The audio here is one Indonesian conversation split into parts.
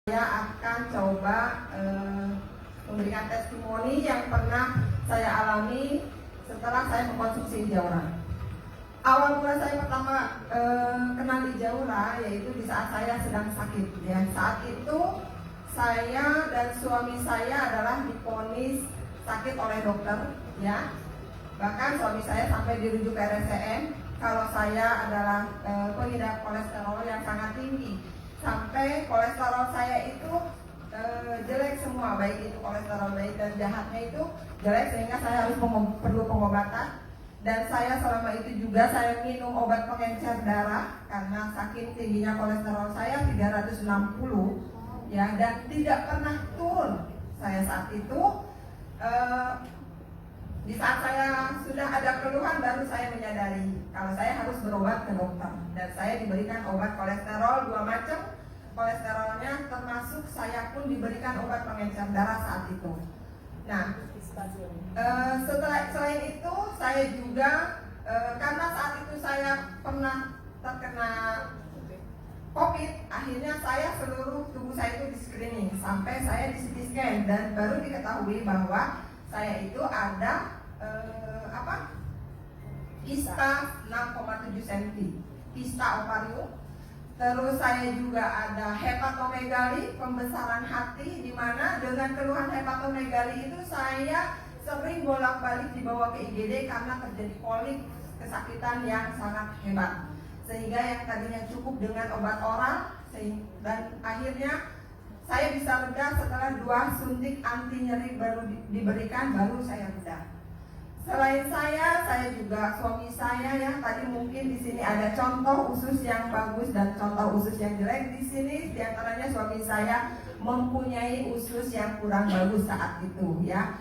Saya akan coba memberikan testimoni yang pernah saya alami setelah saya mengkonsumsi Ijaura. Awal mula saya pertama kenal Ijaura yaitu di saat saya sedang sakit. Ya, saat itu saya dan suami saya adalah divonis sakit oleh dokter. Ya, bahkan suami saya sampai dirujuk ke RSCM kalau saya adalah pengidap kolesterol yang sangat tinggi. Sampai kolesterol saya itu jelek semua, baik itu kolesterol baik dan jahatnya itu jelek, sehingga saya harus perlu pengobatan. Dan saya selama itu juga saya minum obat pengencer darah karena saking tingginya kolesterol saya 360 ya, dan tidak pernah turun. Saya saat itu di saat saya sudah ada keluhan baru saya menyadari kalau saya harus berobat ke dokter, dan saya diberikan obat kolesterol 2 macam kolesterolnya, termasuk saya pun diberikan obat pengencer darah saat itu. Nah, selain itu saya juga karena saat itu saya pernah terkena COVID, akhirnya saya seluruh tubuh saya itu di screening sampai saya di CT scan, dan baru diketahui bahwa saya itu ada kista 6,7 cm, kista ovarium. Terus saya juga ada hepatomegali, pembesaran hati, di mana dengan keluhan hepatomegali itu saya sering bolak-balik dibawa ke IGD karena terjadi kolik, kesakitan yang sangat hebat. Sehingga yang tadinya cukup dengan obat oral, dan akhirnya saya bisa reda setelah 2 suntik anti nyeri baru diberikan, baru saya reda. Selain saya juga suami saya ya, tadi mungkin di sini ada contoh usus yang bagus dan contoh usus yang jelek. Di sini diantaranya suami saya mempunyai usus yang kurang bagus saat itu ya.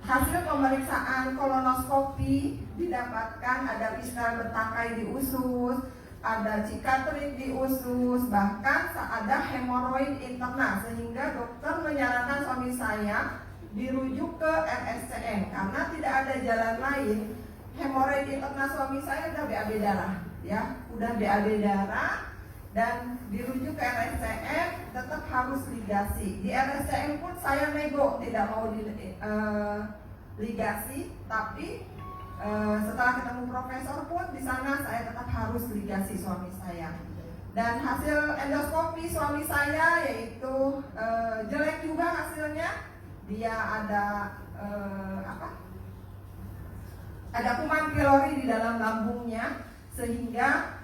Hasil pemeriksaan kolonoskopi didapatkan ada piston bertangkai di usus, ada cikatrik di usus, bahkan ada hemoroid interna, sehingga dokter menyarankan suami saya dirujuk ke RSCM karena tidak ada jalan lain. Hemoroid interna suami saya udah BAB darah ya, udah BAB darah, dan dirujuk ke RSCM tetap harus ligasi. Di RSCM pun saya nego tidak mau ligasi, tapi setelah ketemu profesor pun di sana saya tetap harus ligasi suami saya. Dan hasil endoskopi suami saya yaitu jelek juga hasilnya. Dia ada ada kuman pylori di dalam lambungnya, sehingga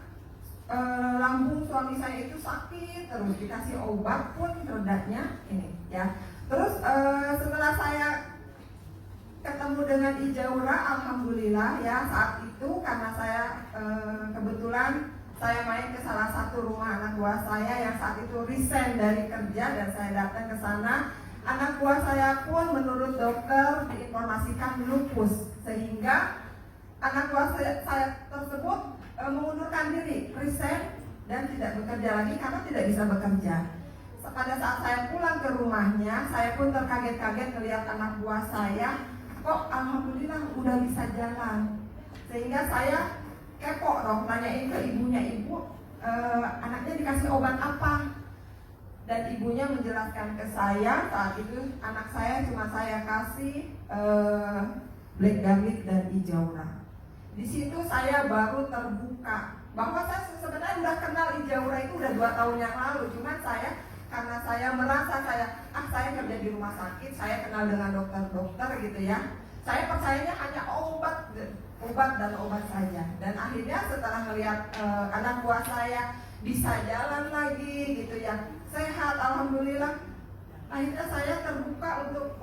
lambung suami saya itu sakit terus, dikasih obat pun redanya ini ya. Terus setelah saya ketemu dengan Ijaura, alhamdulillah ya, saat itu karena saya kebetulan saya main ke salah satu rumah anak buah saya yang saat itu resign dari kerja, dan saya datang ke sana. Anak buah saya pun menurut dokter diinformasikan lupus, sehingga anak buah saya tersebut mengundurkan diri, resign, dan tidak bekerja lagi karena tidak bisa bekerja. Pada saat saya pulang ke rumahnya, saya pun terkaget-kaget melihat anak buah saya kok alhamdulillah udah bisa jalan, sehingga saya kepo dong, nanyain ke ibunya, ibu anaknya dikasih obat apa? Dan ibunya menjelaskan ke saya saat itu anak saya cuma saya kasih black garlic dan Ijaura. Di situ saya baru terbuka bahwa saya sebenarnya udah kenal Ijaura itu udah 2 tahun yang lalu, cuman karena saya merasa saya kerja di rumah sakit, saya kenal dengan dokter-dokter gitu ya. Saya percayanya hanya obat dan obat saja. Dan akhirnya setelah melihat anak buah saya bisa jalan lagi gitu ya, sehat alhamdulillah, akhirnya saya terbuka untuk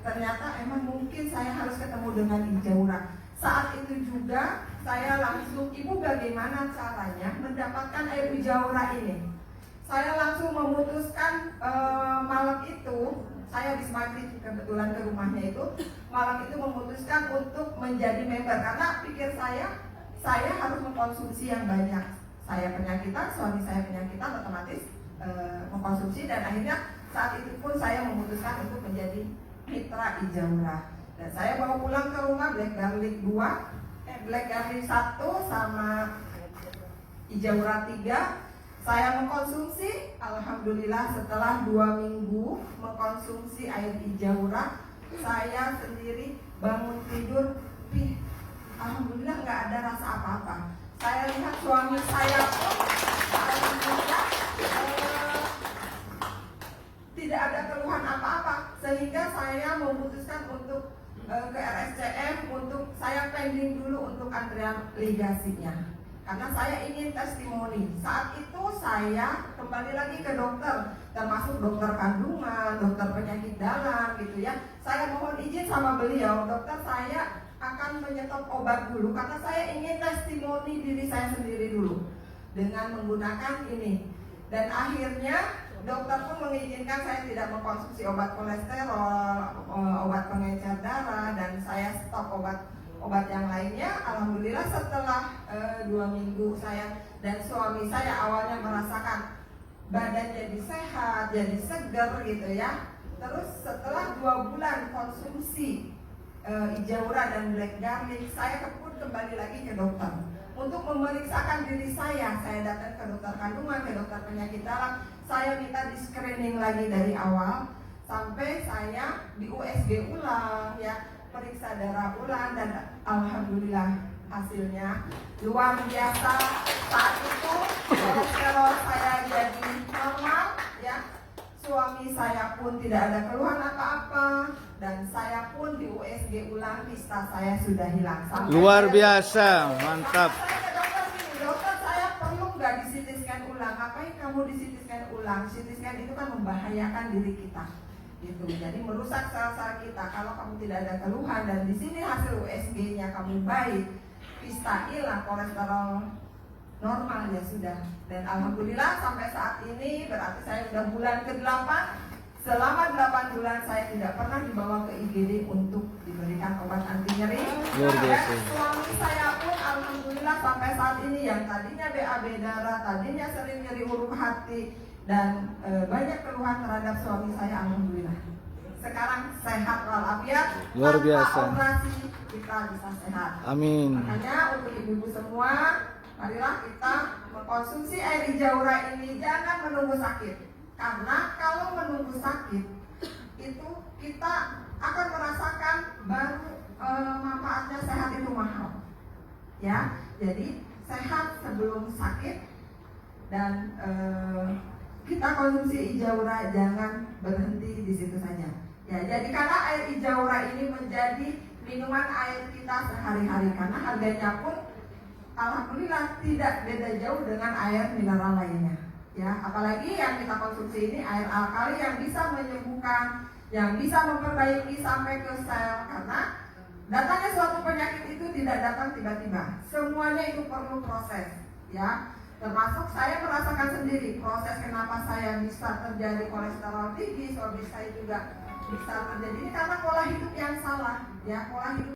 ternyata emang mungkin saya harus ketemu dengan Ijaura. Saat itu juga saya langsung, ibu bagaimana caranya mendapatkan air Ijaura ini? Saya langsung memutuskan malam itu, saya habis maghrib kebetulan ke rumahnya itu, malam itu memutuskan untuk menjadi member karena pikir saya harus mengkonsumsi yang banyak. Saya penyakitan, suami saya penyakitan, otomatis mengkonsumsi, dan akhirnya saat itu pun saya memutuskan untuk menjadi mitra Ijaura. Dan saya bawa pulang ke rumah black garlic 2, black garlic 1 sama Ijaura 3. Saya mengkonsumsi, alhamdulillah setelah 2 minggu mengkonsumsi air Ijaurah, saya sendiri bangun tidur, alhamdulillah nggak ada rasa apa-apa. Saya lihat suami saya pun alhamdulillah tidak ada keluhan apa-apa, sehingga saya memutuskan untuk ke RSCM untuk saya pending dulu untuk antrian ligasinya, karena saya ingin testimoni. Saat itu saya kembali lagi ke dokter, termasuk dokter kandungan, dokter penyakit dalam gitu ya. Saya mohon izin sama beliau, dokter saya akan menyetop obat dulu karena saya ingin testimoni diri saya sendiri dulu dengan menggunakan ini. Dan akhirnya dokter pun mengizinkan saya tidak mengkonsumsi obat kolesterol, obat pengencer darah, dan saya stop obat yang lainnya. Alhamdulillah setelah 2 minggu saya dan suami saya awalnya merasakan badan jadi sehat, jadi segar gitu ya. Terus setelah 2 bulan konsumsi Ijaurah dan black garlic, saya pun kembali lagi ke dokter untuk memeriksakan diri saya. Saya datang ke dokter kandungan, ke dokter penyakit dalam. Saya minta di screening lagi dari awal sampai saya di USG ulang ya, periksa darah ulang, dan alhamdulillah hasilnya luar biasa. Saat itu kolesterol saya jadi normal ya. Suami saya pun tidak ada keluhan apa-apa, dan saya pun di USG ulang, kista saya sudah hilang. Luar biasa, mantap. Saya ke dokter gini, dokter saya perlu nggak di CT scan ulang? Ngapain kamu di CT scan ulang? CT scan itu kan membahayakan diri kita, gitu. Jadi merusak sel-sel kita. Kalau kamu tidak ada keluhan dan di sini hasil USG-nya kamu baik, kista hilang, kolesterol normal, ya sudah. Dan alhamdulillah sampai saat ini berarti saya sudah bulan ke-8. Selama 8 bulan saya tidak pernah dibawa ke IGD untuk diberikan obat anti nyeri. Luar biasa. Dan suami saya pun alhamdulillah sampai saat ini yang tadinya BAB darah, tadinya sering nyeri huruf hati, dan banyak keluhan terhadap suami saya, alhamdulillah sekarang sehat walafiat. Luar biasa. Tanpa operasi kita bisa sehat. Amin. Makanya untuk ibu-ibu semua, marilah kita mengkonsumsi air Ijaurah ini, jangan menunggu sakit. Karena kalau menunggu sakit itu kita akan merasakan baru manfaatnya. Sehat itu mahal ya. Jadi sehat sebelum sakit, dan kita konsumsi Ijaurah, jangan berhenti di situ saja ya. Jadi karena air Ijaurah ini menjadi minuman air kita sehari-hari, karena harganya pun alhamdulillah tidak beda jauh dengan air mineral lainnya ya. Apalagi yang kita konsumsi ini air alkali yang bisa menyembuhkan, yang bisa memperbaiki sampai ke sel. Karena datangnya suatu penyakit itu tidak datang tiba-tiba, semuanya itu perlu proses ya. Termasuk saya merasakan sendiri proses kenapa saya bisa terjadi kolesterol tinggi, suami saya juga bisa terjadi, ini karena pola hidup yang salah ya. Pola hidup